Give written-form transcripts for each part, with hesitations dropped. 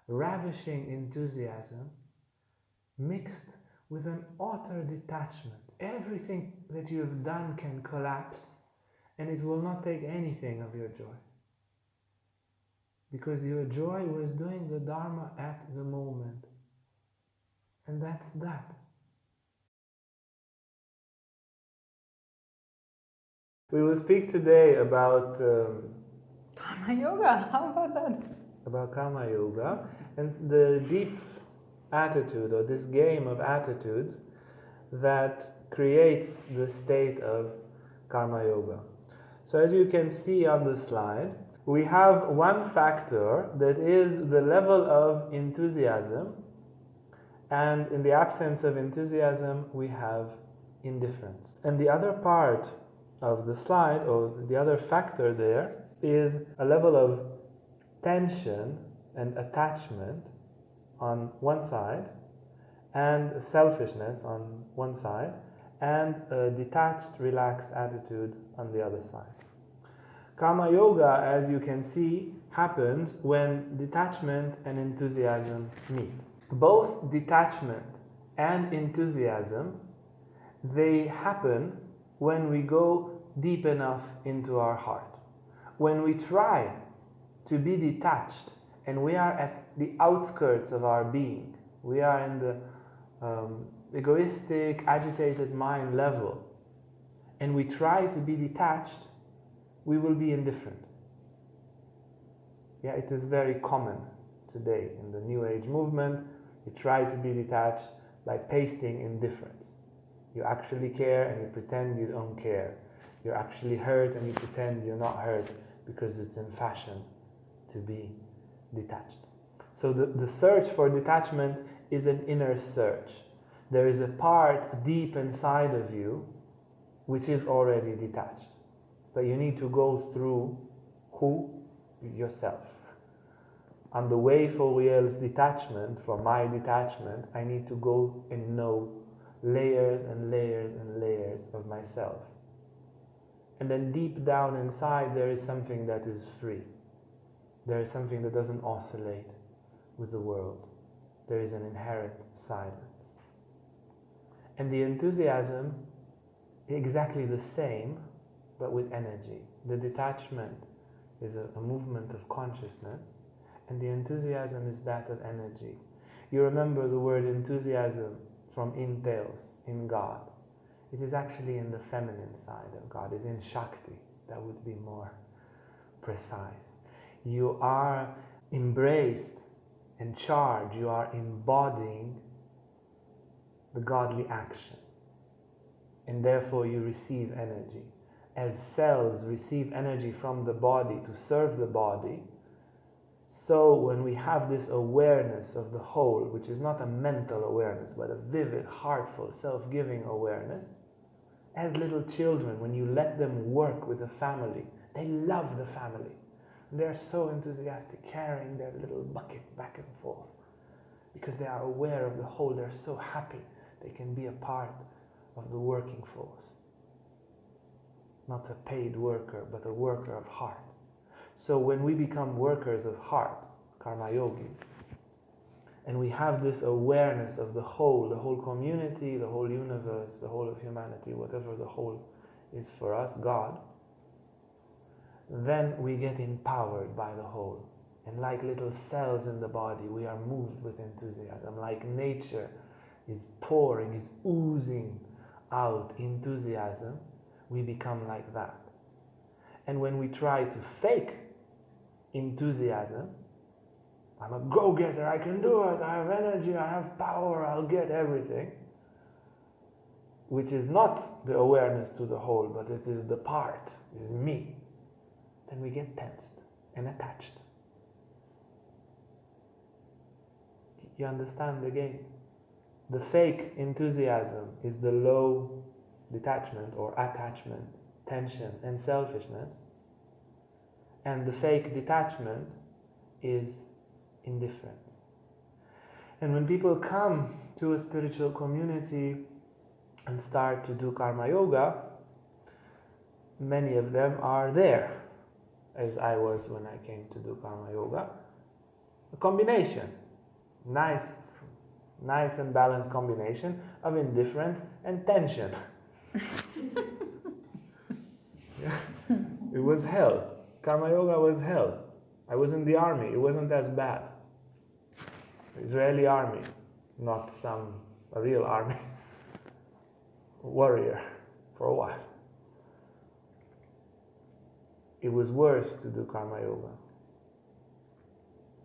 ravishing enthusiasm mixed with an utter detachment. Everything that you have done can collapse, and it will not take anything of your joy. Because your joy was doing the Dharma at the moment. And that's that. We will speak today about Karma yoga, how about that? About karma yoga and the deep attitude, or this game of attitudes that creates the state of karma yoga. So as you can see on the slide, we have one factor that is the level of enthusiasm, and in the absence of enthusiasm we have indifference. And the other part of the slide, or the other factor there, is a level of tension and attachment on one side, and selfishness on one side, and a detached, relaxed attitude on the other side. Karma yoga, as you can see, happens when detachment and enthusiasm meet. Both detachment and enthusiasm, they happen when we go deep enough into our heart. When we try to be detached and we are at the outskirts of our being, we are in the egoistic, agitated mind level, and we try to be detached, we will be indifferent. Yeah, it is very common today in the New Age movement. You try to be detached by pasting indifference. You actually care and you pretend you don't care. You're actually hurt and you pretend you're not hurt because it's in fashion to be detached. So the search for detachment is an inner search. There is a part deep inside of you which is already detached. But you need to go through who? Yourself. On the way for Riel's detachment, for my detachment, I need to go and know layers and layers and layers of myself. And then deep down inside there is something that is free. There is something that doesn't oscillate with the world. There is an inherent silence. And the enthusiasm is exactly the same, but with energy. The detachment is a movement of consciousness, and the enthusiasm is that of energy. You remember the word enthusiasm from in Theos, in God. It is actually in the feminine side of God. It's in Shakti. That would be more precise. You are embraced and charged. You are embodying the godly action. And therefore you receive energy. As cells receive energy from the body to serve the body, so when we have this awareness of the whole, which is not a mental awareness, but a vivid, heartful, self-giving awareness, as little children, when you let them work with the family, they love the family. They're so enthusiastic, carrying their little bucket back and forth, because they are aware of the whole. They're so happy they can be a part of the working force. Not a paid worker, but a worker of heart. So when we become workers of heart, karma yogi, and we have this awareness of the whole community, the whole universe, the whole of humanity, whatever the whole is for us, God, then we get empowered by the whole. And like little cells in the body, we are moved with enthusiasm. Like nature is pouring, is oozing out enthusiasm, we become like that. And when we try to fake enthusiasm, I'm a go-getter, I can do it, I have energy, I have power, I'll get everything, which is not the awareness to the whole, but it is the part, it is me, then we get tensed and attached. You understand the game? The fake enthusiasm is the low detachment or attachment, tension and selfishness, and the fake detachment is indifference. And when people come to a spiritual community and start to do karma yoga, many of them are there, as I was when I came to do karma yoga. A combination, nice and balanced combination of indifference and tension. Yeah. It was hell. Karma Yoga was hell. I was in the army. It wasn't as bad. Israeli army, not a real army. Warrior for a while. It was worse to do Karma Yoga.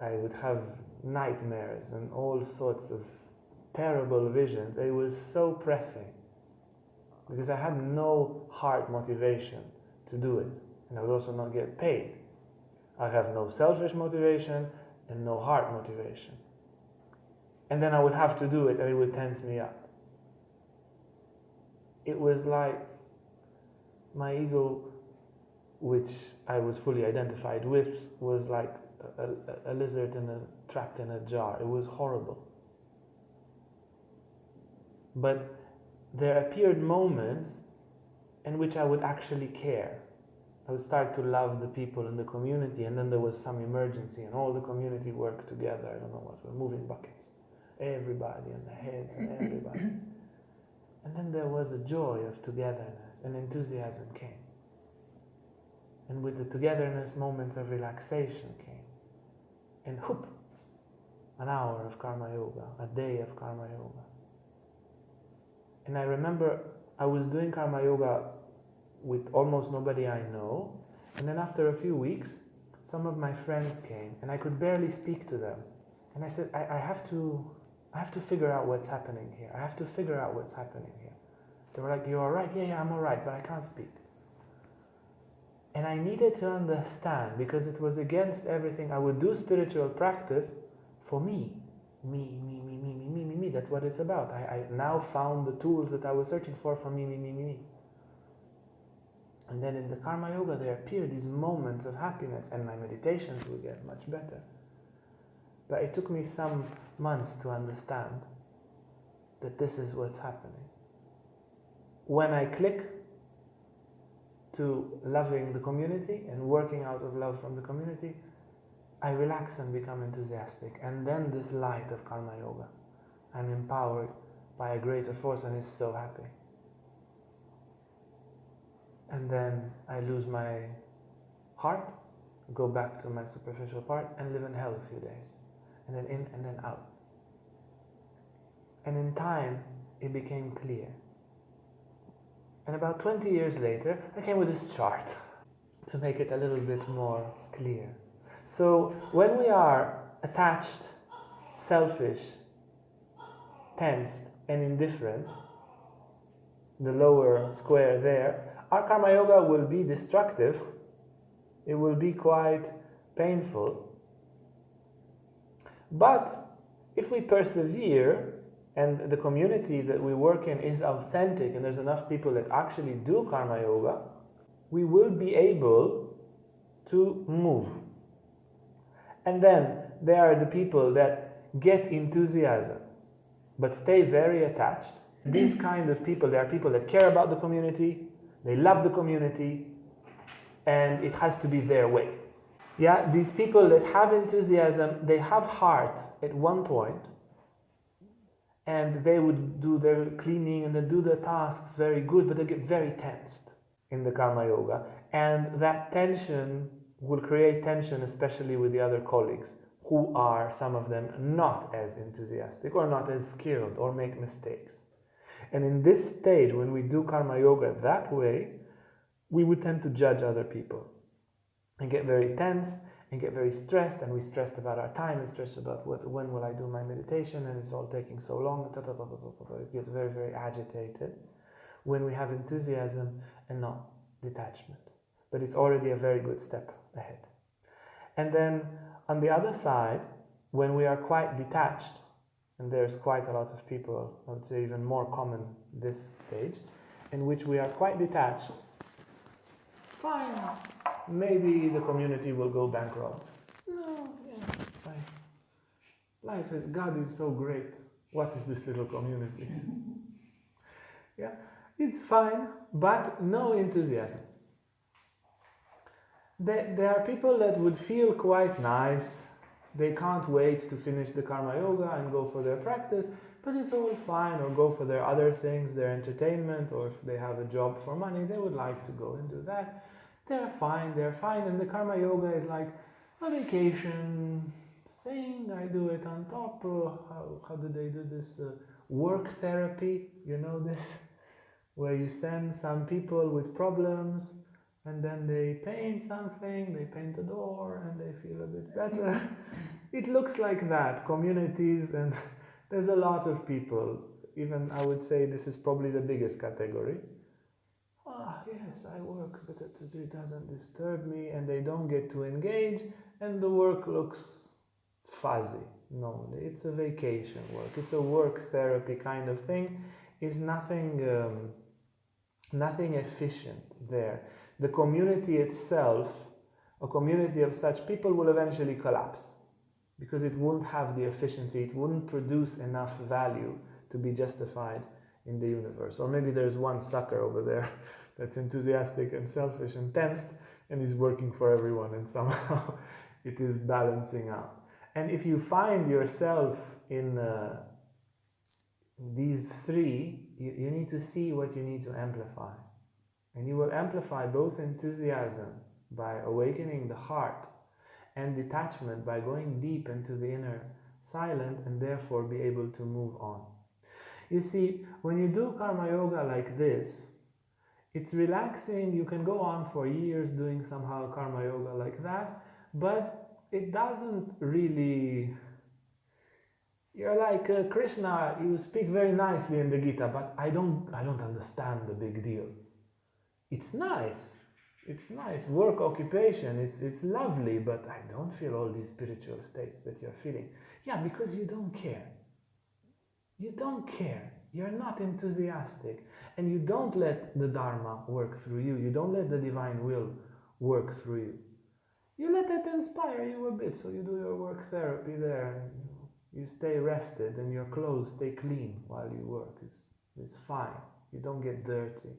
I would have nightmares and all sorts of terrible visions. It was so pressing because I had no heart motivation to do it, and I would also not get paid. I have no selfish motivation and no heart motivation. And then I would have to do it and it would tense me up. It was like my ego, which I was fully identified with, was like a lizard trapped in a jar. It was horrible. But there appeared moments in which I would actually care. I would start to love the people in the community, and then there was some emergency and all the community worked together. I don't know what, we're moving buckets. Everybody and the heads and everybody. And then there was a joy of togetherness and enthusiasm came. And with the togetherness, moments of relaxation came. And whoop, an hour of Karma Yoga, a day of Karma Yoga. And I remember I was doing Karma Yoga with almost nobody I know. And then after a few weeks, some of my friends came and I could barely speak to them. And I said, I have to figure out what's happening here. I have to figure out what's happening here. They were like, you all right? Yeah, I'm all right, but I can't speak. And I needed to understand, because it was against everything. I would do spiritual practice for me. Me. That's what it's about. I now found the tools that I was searching for me. And then in the Karma Yoga, there appeared these moments of happiness, and my meditations would get much better. But it took me some months to understand that this is what's happening. When I click to loving the community and working out of love from the community, I relax and become enthusiastic. And then this light of Karma Yoga, I'm empowered by a greater force and is so happy. And then I lose my heart, go back to my superficial part and live in hell a few days. And then in and then out. And in time, it became clear. And about 20 years later, I came with this chart to make it a little bit more clear. So when we are attached, selfish, tensed, and indifferent, the lower square there, our Karma Yoga will be destructive. It will be quite painful. But if we persevere, and the community that we work in is authentic, and there's enough people that actually do Karma Yoga, we will be able to move. And then there are the people that get enthusiasm, but stay very attached. These kind of people, there are people that care about the community, they love the community, and it has to be their way. Yeah, these people that have enthusiasm, they have heart at one point, and they would do their cleaning and they do their tasks very good, but they get very tensed in the Karma Yoga. And that tension will create tension, especially with the other colleagues, who are, some of them, not as enthusiastic or not as skilled or make mistakes. And in this stage, when we do Karma Yoga that way, we would tend to judge other people and get very tensed and get very stressed, and we stressed about our time and stressed about when will I do my meditation, and it's all taking so long. It gets very, very agitated when we have enthusiasm and not detachment. But it's already a very good step ahead. And then on the other side, when we are quite detached, and there's quite a lot of people, I would say even more common this stage, in which we are quite detached, fine, maybe the community will go bankrupt. No, yeah, fine. Life is, God is so great. What is this little community? Yeah, it's fine, but no enthusiasm. There are people that would feel quite nice, They can't wait to finish the karma yoga and go for their practice, but it's all fine, or go for their other things, their entertainment, or if they have a job for money, they would like to go and do that. They're fine, and the karma yoga is like a vacation thing. I do it on top. How do they do this? Work therapy, you know this? Where you send some people with problems, and then they paint something, they paint a door, and they feel a bit better. It looks like that, communities, and there's a lot of people. Even I would say this is probably the biggest category. Yes, I work, but it doesn't disturb me, and they don't get to engage, and the work looks fuzzy. No, it's a vacation work. It's a work therapy kind of thing. It's nothing efficient there. The community itself, a community of such people, will eventually collapse because it won't have the efficiency. It wouldn't produce enough value to be justified in the universe. Or maybe there's one sucker over there that's enthusiastic and selfish and tensed, and is working for everyone, and somehow it is balancing out. And if you find yourself in these three, you need to see what you need to amplify. And you will amplify both enthusiasm by awakening the heart, and detachment by going deep into the inner silent, and therefore be able to move on. You see, when you do karma yoga like this, it's relaxing. You can go on for years doing somehow karma yoga like that, but it doesn't really... You're like Krishna, you speak very nicely in the Gita, but I don't understand the big deal. It's nice, work, occupation, it's lovely, but I don't feel all these spiritual states that you're feeling. Yeah, because you don't care. You don't care. You're not enthusiastic, and you don't let the Dharma work through you. You don't let the divine will work through you. You let it inspire you a bit, so you do your work therapy there, and you stay rested, and your clothes stay clean while you work. It's fine. You don't get dirty.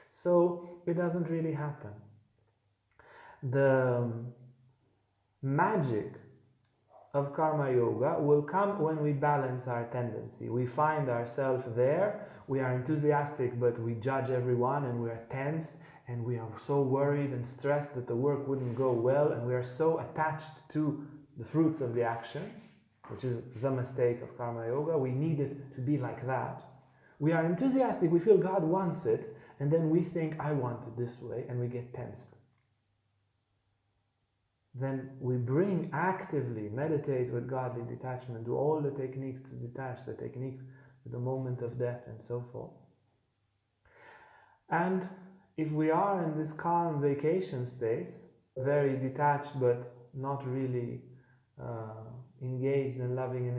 So it doesn't really happen. The magic of karma yoga will come when we balance our tendency. We find ourselves there, we are enthusiastic, but we judge everyone, and we are tensed, and we are so worried and stressed that the work wouldn't go well, and we are so attached to the fruits of the action, which is the mistake of karma yoga. We need it to be like that. We are enthusiastic, we feel God wants it, and then we think, I want it this way, and we get tensed. Then we bring actively, meditate with godly detachment, do all the techniques to detach, the technique with the moment of death and so forth. And if we are in this calm vacation space, very detached but not really engaged and loving and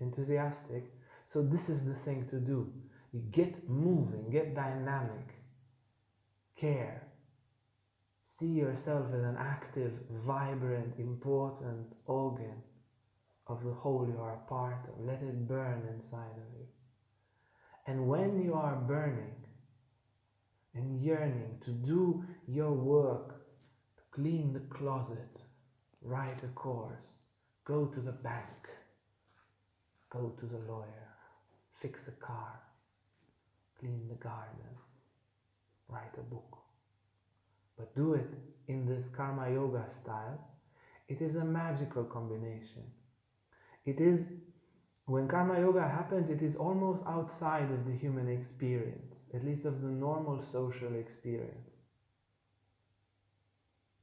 enthusiastic, so this is the thing to do. You get moving, get dynamic, care. See yourself as an active, vibrant, important organ of the whole you are a part of. Let it burn inside of you. And when you are burning and yearning to do your work, to clean the closet, write a course, go to the bank, go to the lawyer, fix a car, clean the garden, write a book, but do it in this karma yoga style, it is a magical combination. It is, when karma yoga happens, it is almost outside of the human experience, at least of the normal social experience.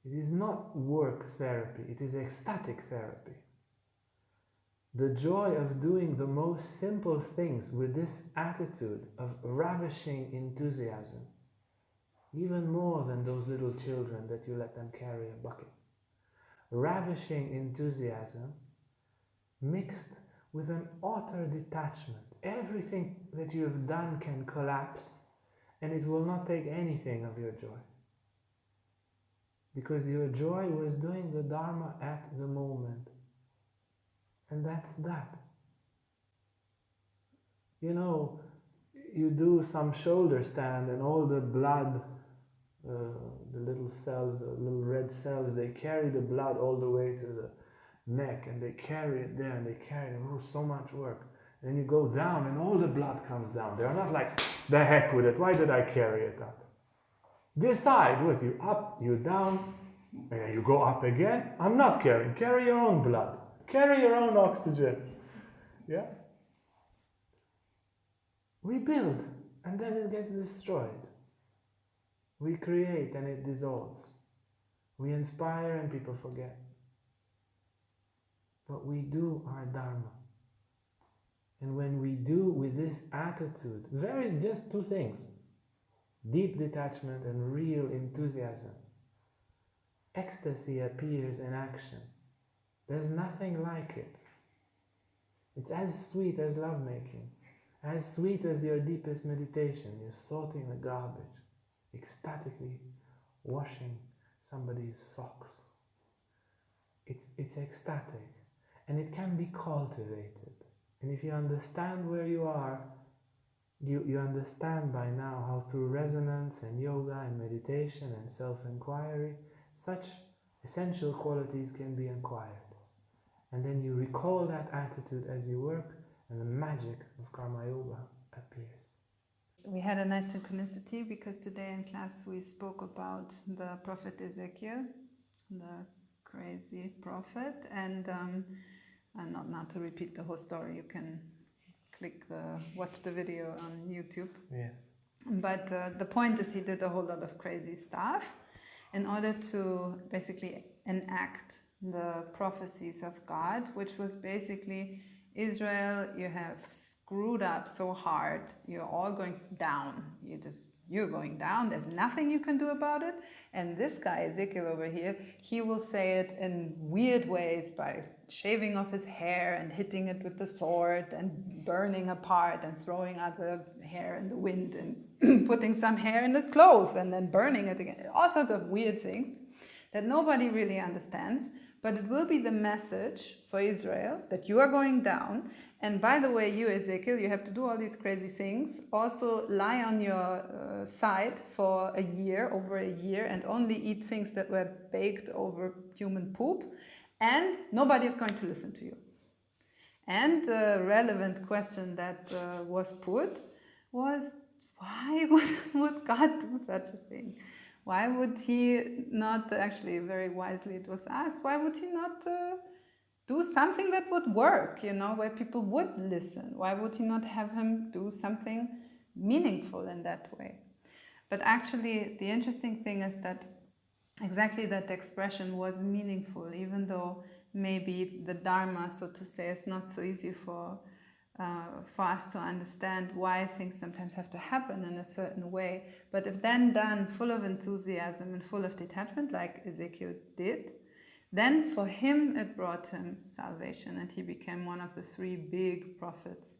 It is not work therapy, it is ecstatic therapy. The joy of doing the most simple things with this attitude of ravishing enthusiasm, even more than those little children that you let them carry a bucket. Ravishing enthusiasm mixed with an utter detachment. Everything that you have done can collapse, and it will not take anything of your joy. Because your joy was doing the Dharma at the moment. And that's that. You know, you do some shoulder stand and all the blood, the little cells, the little red cells, they carry the blood all the way to neck, and they carry it there, and they carry it. Oh, so much work. And then you go down, and all the blood comes down. They're not like, the heck with it. Why did I carry it up? Decide what you up, you down, and then you go up again. I'm not carrying. Carry your own blood. Carry your own oxygen. Yeah? We build, and then it gets destroyed. We create, and it dissolves. We inspire, and people forget. But we do our Dharma. And when we do with this attitude, just two things, deep detachment and real enthusiasm, ecstasy appears in action. There's nothing like it. It's as sweet as lovemaking, as sweet as your deepest meditation. You're sorting the garbage, ecstatically washing somebody's socks. It's ecstatic, and it can be cultivated. And if you understand where you are, you understand by now how through resonance and yoga and meditation and self-inquiry, such essential qualities can be acquired. And then you recall that attitude as you work, and the magic of Karma Yoga appears. We had a nice synchronicity because today in class we spoke about the prophet Ezekiel, the crazy prophet, and not now to repeat the whole story, you can watch the video on YouTube. Yes. But the point is he did a whole lot of crazy stuff in order to basically enact the prophecies of God, which was basically, Israel, you have screwed up so hard, you're all going down. You're going down, there's nothing you can do about it. And this guy, Ezekiel over here, he will say it in weird ways by shaving off his hair and hitting it with the sword and burning a part and throwing other hair in the wind and putting some hair in his clothes and then burning it again. All sorts of weird things that nobody really understands. But it will be the message for Israel that you are going down. And by the way, you, Ezekiel, you have to do all these crazy things. Also lie on your side for over a year, and only eat things that were baked over human poop. And nobody is going to listen to you. And the relevant question that was put was, why would God do such a thing? Why would he not, actually very wisely it was asked, why would he not do something that would work, where people would listen? Why would he not have him do something meaningful in that way? But actually the interesting thing is that exactly that expression was meaningful, even though maybe the Dharma, so to say, is not so easy for us to understand why things sometimes have to happen in a certain way. But if then done full of enthusiasm and full of detachment, like Ezekiel did, then for him it brought him salvation, and he became one of the 3 big prophets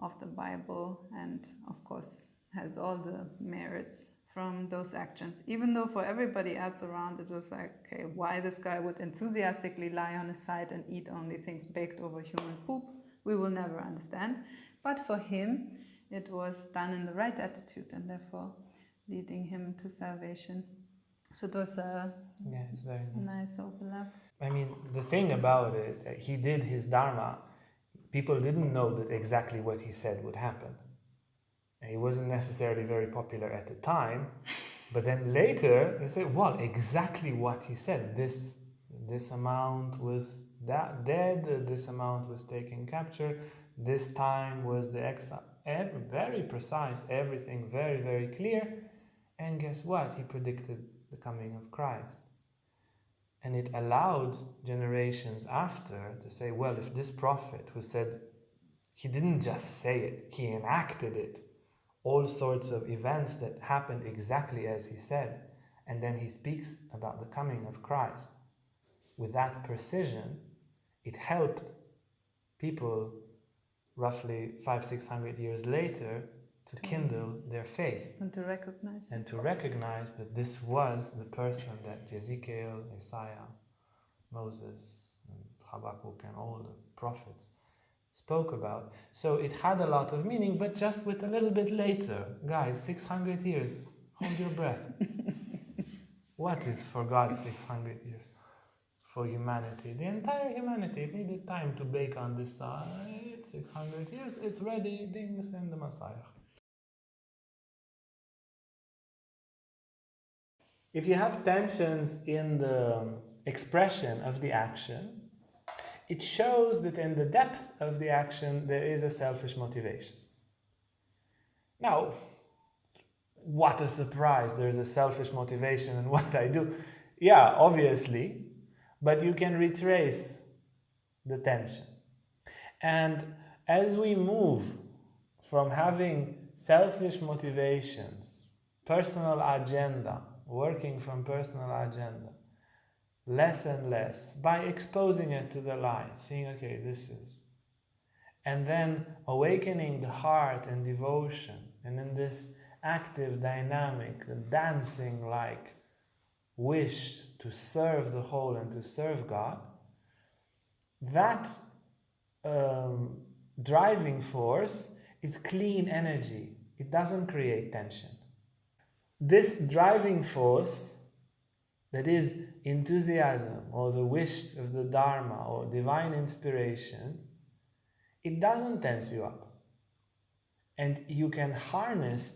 of the Bible, and of course has all the merits from those actions. Even though for everybody else around it was like, okay, why this guy would enthusiastically lie on his side and eat only things baked over human poop, we will never understand. But for him, it was done in the right attitude, and therefore leading him to salvation. So it was it's very nice overlap. I mean, the thing about it, he did his Dharma. People didn't know that exactly what he said would happen. And he wasn't necessarily very popular at the time. But then later, they say, well, exactly what he said. This amount was dead, this amount was taken capture, this time was the exile. Very precise, everything very, very clear. And guess what? He predicted the coming of Christ. And it allowed generations after to say, well, if this prophet who said, he didn't just say it, he enacted it, all sorts of events that happened exactly as he said, and then he speaks about the coming of Christ with that precision, it helped people roughly 500-600 years later to kindle their faith and to recognize that this was the person that Ezekiel, Isaiah, Moses, and Habakkuk and all the prophets spoke about. So it had a lot of meaning, but just with a little bit later. Guys, 600 years, hold your breath. What is for God 600 years? for humanity. The entire humanity, it needed time to bake on this side. 600 years, it's ready. Ding, send the Messiah. If you have tensions in the expression of the action, it shows that in the depth of the action there is a selfish motivation. Now, what a surprise, there's a selfish motivation in what I do. Yeah, obviously, but you can retrace the tension. And as we move from having selfish motivations, personal agenda, working from personal agenda, less and less, by exposing it to the light, seeing, okay, this is, and then awakening the heart and devotion, and in this active, dynamic, dancing like wish to serve the whole and to serve God, that driving force is clean energy. It doesn't create tension. This driving force, that is enthusiasm or the wish of the Dharma or divine inspiration, it doesn't tense you up. And you can harness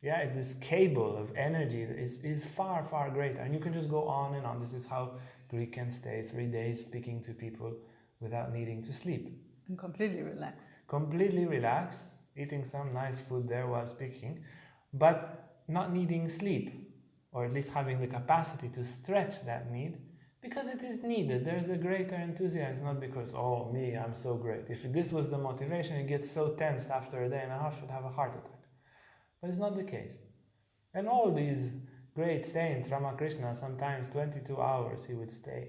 this cable of energy that is far, far greater. And you can just go on and on. This is how Greek can stay 3 days speaking to people without needing to sleep. And completely relaxed. Completely relaxed, eating some nice food there while speaking, but not needing sleep, or at least having the capacity to stretch that need, because it is needed. There's a greater enthusiasm, not because, oh, me, I'm so great. If this was the motivation, it gets so tensed after a day and a half, you'd have a heart attack. But it's not the case. And all these great saints, Ramakrishna, sometimes 22 hours he would stay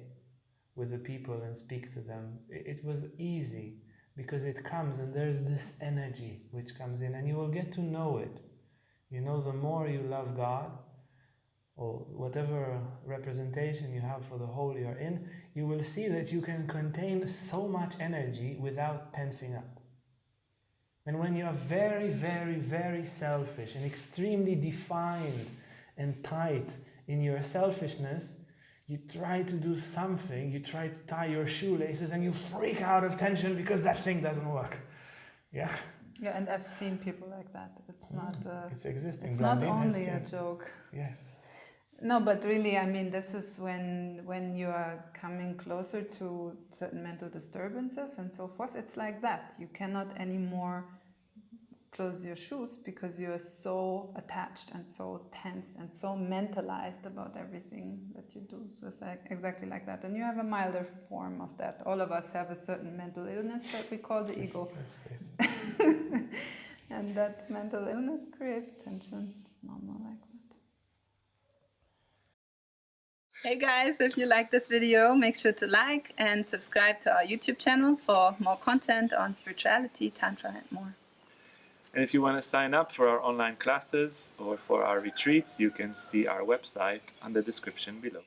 with the people and speak to them. It was easy, because it comes, and there's this energy which comes in, and you will get to know it. You know, the more you love God, or whatever representation you have for the whole you're in, you will see that you can contain so much energy without tensing up. And when you are very, very, very selfish and extremely defined and tight in your selfishness, you try to do something, you try to tie your shoelaces and you freak out of tension because that thing doesn't work. Yeah? Yeah, and I've seen people like that. It's not... it's existing. It's not only a joke. Yes. No, but really, I mean, this is when you are coming closer to certain mental disturbances and so forth. It's like that. You cannot anymore close your shoes because you are so attached and so tense and so mentalized about everything that you do. So it's like exactly like that. And you have a milder form of that. All of us have a certain mental illness that we call the ego. And that mental illness creates tension. It's normal like that. Hey guys, if you like this video, make sure to like and subscribe to our YouTube channel for more content on spirituality, Tantra and more. And if you want to sign up for our online classes or for our retreats, you can see our website on the description below.